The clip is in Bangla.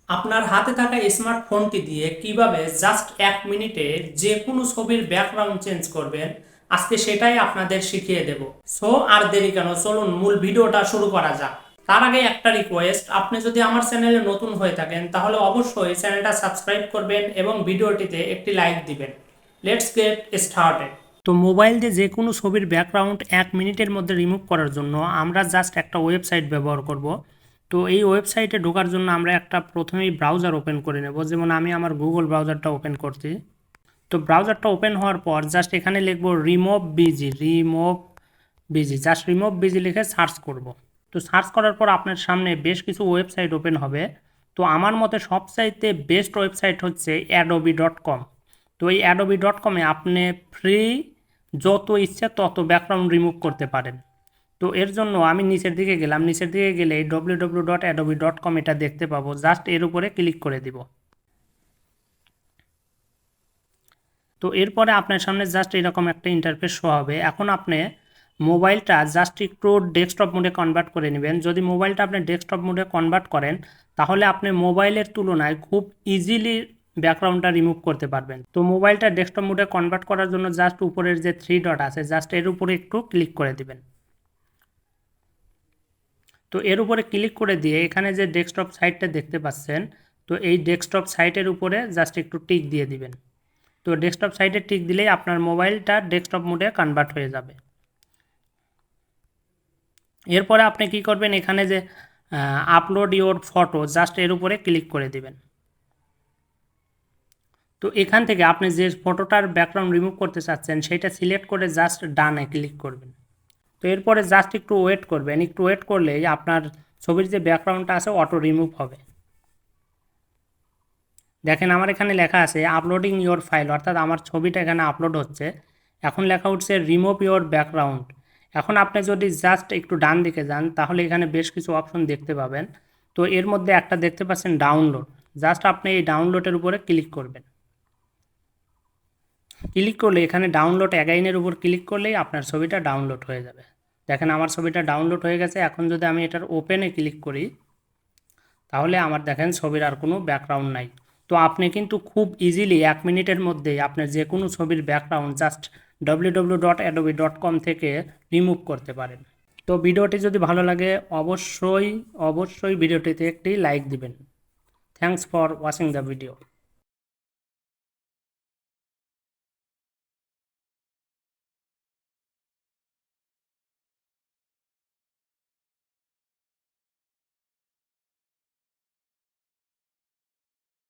আপনার হাতে থাকা স্মার্টফোনটি দিয়ে কিভাবে জাস্ট 1 মিনিটে যে কোনো ছবির ব্যাকগ্রাউন্ড চেঞ্জ করবেন আজকে সেটাই আপনাদের শিখিয়ে দেব। সো আর দেরি কেন, চলুন মূল ভিডিওটা শুরু করা যাক। তার আগে একটা রিকোয়েস্ট, আপনি যদি আমার চ্যানেলে নতুন হয়ে থাকেন তাহলে অবশ্যই চ্যানেলটা সাবস্ক্রাইব করবেন এবং ভিডিওটিতে একটি লাইক দিবেন। Let's get started. তো মোবাইল দিয়ে যে কোনো ছবির ব্যাকগ্রাউন্ড 1 মিনিটের মধ্যে রিমুভ করার জন্য আমরা জাস্ট একটা ওয়েবসাইট ব্যবহার করব। তো এই ওয়েবসাইটে ঢোকার জন্য আমরা একটা প্রথমেই ব্রাউজার ওপেন করে নেব, যেমন আমি আমার গুগল ব্রাউজারটা ওপেন করছি। তো ব্রাউজারটা ওপেন হওয়ার পর জাস্ট এখানে লিখব remove busy, just remove busy লিখে সার্চ করব। তো সার্চ করার পর আপনার সামনে বেশ কিছু ওয়েবসাইট ওপেন হবে। তো আমার মতে সবচাইতে বেস্ট ওয়েবসাইট হচ্ছে adobe.com। তো এই adobe.com-এ আপনি ফ্রি যত ইচ্ছে তত ব্যাকগ্রাউন্ড রিমুভ করতে পারেন। তো এর জন্য আমি নিচের দিকে গেলাম, নিচের দিকে গেলে www.adobe.com এটা দেখতে পাবো, জাস্ট এর উপরে ক্লিক করে দিব। তো এরপরে আপনার সামনে জাস্ট এরকম একটা ইন্টারফেস শো হবে। এখন আপনি মোবাইলটা জাস্ট একটু ডেস্কটপ মোডে কনভার্ট করে নেবেন। যদি মোবাইলটা আপনি ডেস্কটপ মোডে কনভার্ট করেন তাহলে আপনি মোবাইলের তুলনায় খুব ইজিলি ব্যাকগ্রাউন্ডটা রিমুভ করতে পারবেন। তো মোবাইলটা ডেস্কটপ মোডে কনভার্ট করার জন্য জাস্ট উপরের যে 3 ডট আছে জাস্ট এর উপরে একটু ক্লিক করে দিবেন। তো এর উপরে ক্লিক করে দিয়ে এখানে যে ডেস্কটপ সাইটটা দেখতে পাচ্ছেন, তো এই ডেস্কটপ সাইটের উপরে জাস্ট একটু টিক দিয়ে দিবেন। তো ডেস্কটপ সাইটে টিক দিলেই আপনার মোবাইলটা ডেস্কটপ মোডে কনভার্ট হয়ে যাবে। এরপরে আপনি কি করবেন, এখানে যে আপলোড ইওর ফটো জাস্ট এর উপরে ক্লিক করে দিবেন। তো এখান থেকে আপনি যে ফটোটার ব্যাকগ্রাউন্ড রিমুভ করতে চাচ্ছেন সেটা সিলেক্ট করে জাস্ট ডানে ক্লিক করবেন। তো এরপরে জাস্ট একটু ওয়েট করবেন, একটু ওয়েট করলেই আপনার ছবির যে ব্যাকগ্রাউন্ডটা আছে অটো রিমুভ হবে। দেখেন আমার এখানে লেখা আছে আপলোডিং ইওর ফাইল, অর্থাৎ আমার ছবিটা এখানে আপলোড হচ্ছে। এখন লেখা উঠছে রিমুভ ইওর ব্যাকগ্রাউন্ড। এখন আপনি যদি জাস্ট একটু ডান দিকে যান তাহলে এখানে বেশ কিছু অপশন দেখতে পাবেন। তো এর মধ্যে একটা দেখতে পাচ্ছেন ডাউনলোড, জাস্ট আপনি এই ডাউনলোডের উপরে ক্লিক করবেন। ক্লিক করলে এখানে ডাউনলোড অ্যাগাইনের উপর ক্লিক করলেই আপনার ছবিটা ডাউনলোড হয়ে যাবে। দেখেন আমার ছবিটা ডাউনলোড হয়ে গেছে। এখন যদি আমি এটার ওপেনে ক্লিক করি তাহলে আমার দেখেন ছবির আর কোনো ব্যাকগ্রাউন্ড নাই। তো আপনি কিন্তু খুব ইজিলি 1 মিনিটের মধ্যেই আপনার যে কোনো ছবির ব্যাকগ্রাউন্ড জাস্ট www.adobe.com থেকে রিমুভ করতে পারেন। তো ভিডিওটি যদি ভালো লাগে অবশ্যই ভিডিওটিতে একটি লাইক দিবেন। Thanks for watching the video.